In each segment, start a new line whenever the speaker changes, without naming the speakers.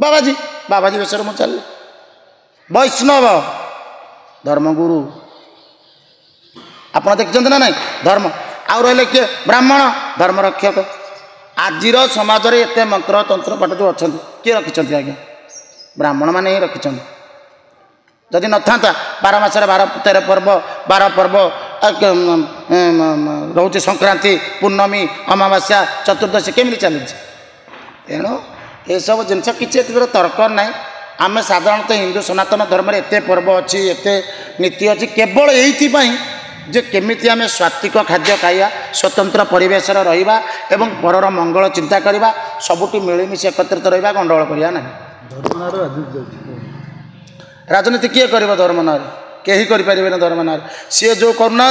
बाबाजी बाबाजी वेश में चल वैष्णव धर्मगुरु आप देखते ना ना धर्म आउ रही किए ब्राह्मण धर्मरक्षक आज समाज में एत मंत्र तंत्र पाठ जो अच्छा किए रखिंट आज्ञा ब्राह्मण मैंने ही रखिंट जदि न था 12 मासरे 13 पर्व 12 पर्व रोचे संक्रांति पूर्णमी अमावास्या चतुर्दशी केमी चली तेणु ये सब जिन किसी तर्क ना आम साधारणतः हिंदू सनातन धर्म में एत पर्व अच्छी एत नीति अच्छी केवल ये जे केमिति आम स्वात्विक खाद्य खाइबा स्वतंत्र परिवेश रहिबा एवं परर मंगल चिंता करवा सबुठी मिलमिशि एकत्रित रहिबा गंडगोल करिया ना राजनीति किए कर धर्म ना कहीं करें धर्म ना सी जो करना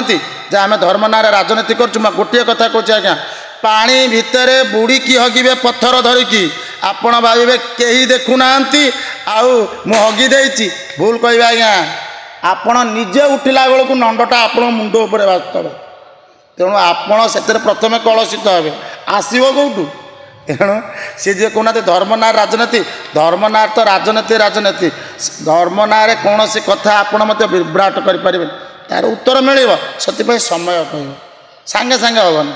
आम धर्म ना राजनीति कर गोटे कथा कहूँ आज्ञा पानी भितर बुड़ीकी हगिबे पत्थर धरिकी आपण भावे कहीं देखुना आउ मु हगी देछि भूल कहबे आज्ञा आपण निजे उठिला बेलू नंडटा आपण मुंड उपर बास्तव तेणु आपण से प्रथम कलुषित हे आसब कौटू तेणु सी जे कहना धर्मनार राजनीति धर्मनार तो राजनीति राजनीति धर्मनार कौन सी कथा आपण मत विभ्राट करें तार उत्तर मिल से समय कह सांगे सांगे हेनी।